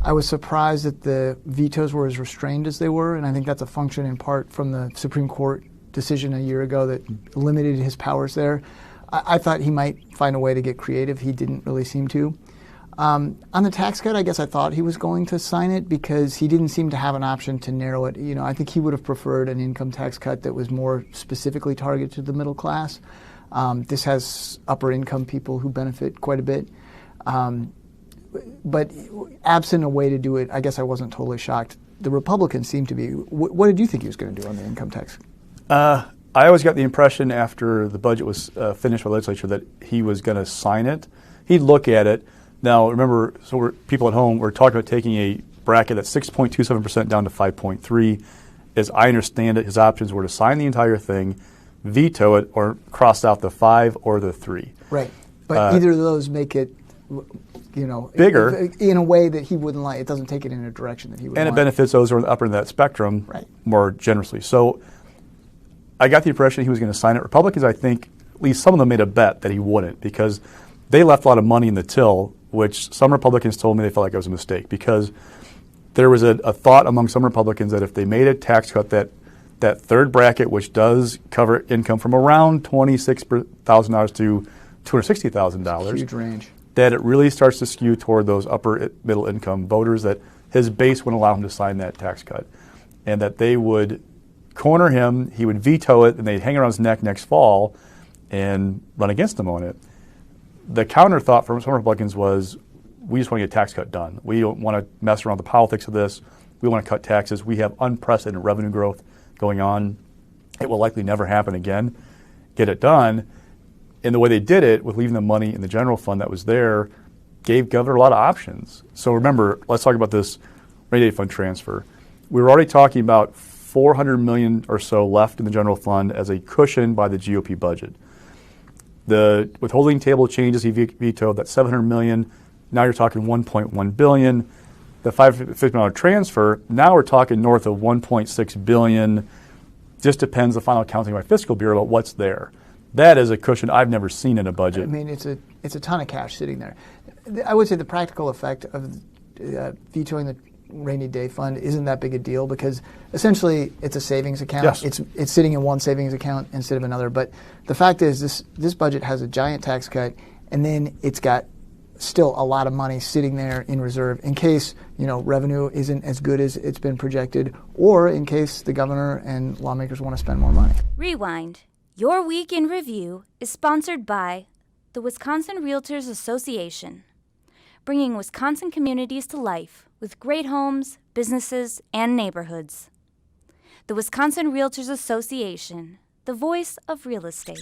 I was surprised that the vetoes were as restrained as they were, and I think that's a function in part from the Supreme Court decision a year ago that limited his powers there. I thought he might find a way to get creative. He didn't really seem to. On the tax cut, I guess I thought he was going to sign it because he didn't seem to have an option to narrow it. You know, I think he would have preferred an income tax cut that was more specifically targeted to the middle class. This has upper income people who benefit quite a bit. But absent a way to do it, I guess I wasn't totally shocked. The Republicans seemed to be. What did you think he was going to do on the income tax? I always got the impression after the budget was finished by the legislature that he was going to sign it. He'd look at it. Now, remember, people at home were talking about taking a bracket that's 6.27% down to 5.3. As I understand it, his options were to sign the entire thing, veto it, or cross out the 5 or the 3. Right. But either of those make it, bigger in a way that he wouldn't like. It doesn't take it in a direction that he would and want. it benefits those who are on the upper end of that spectrum right. more generously. So I got the impression he was going to sign it. Republicans, I think, at least some of them made a bet that he wouldn't because they left a lot of money in the till, which some Republicans told me they felt like it was a mistake because there was a thought among some Republicans that if they made a tax cut that third bracket, which does cover income from around $26,000 to $260,000. Huge range. That it really starts to skew toward those upper middle income voters that his base wouldn't allow him to sign that tax cut. And that they would corner him, he would veto it, and they'd hang around his neck next fall and run against him on it. The counter thought from some Republicans was, we just want to get a tax cut done. We don't want to mess around with the politics of this. We want to cut taxes. We have unprecedented revenue growth going on. It will likely never happen again. Get it done. And the way they did it, with leaving the money in the general fund that was there, gave governor a lot of options. So remember, let's talk about this rainy day fund transfer. We were already talking about $400 million or so left in the general fund as a cushion by the GOP budget. The withholding table changes he vetoed, that $700 million. Now you're talking $1.1 billion. The $550 million transfer, now we're talking north of $1.6 billion. Just depends the final accounting by Fiscal Bureau about what's there. That is a cushion I've never seen in a budget. I mean, it's a ton of cash sitting there. I would say the practical effect of vetoing the rainy day fund isn't that big a deal because essentially it's a savings account. Yes. It's sitting in one savings account instead of another. But the fact is this budget has a giant tax cut, and then it's got still a lot of money sitting there in reserve in case revenue isn't as good as it's been projected, or in case the governor and lawmakers want to spend more money. Rewind. Your Week in Review is sponsored by the Wisconsin Realtors Association, bringing Wisconsin communities to life with great homes, businesses, and neighborhoods. The Wisconsin Realtors Association, the voice of real estate.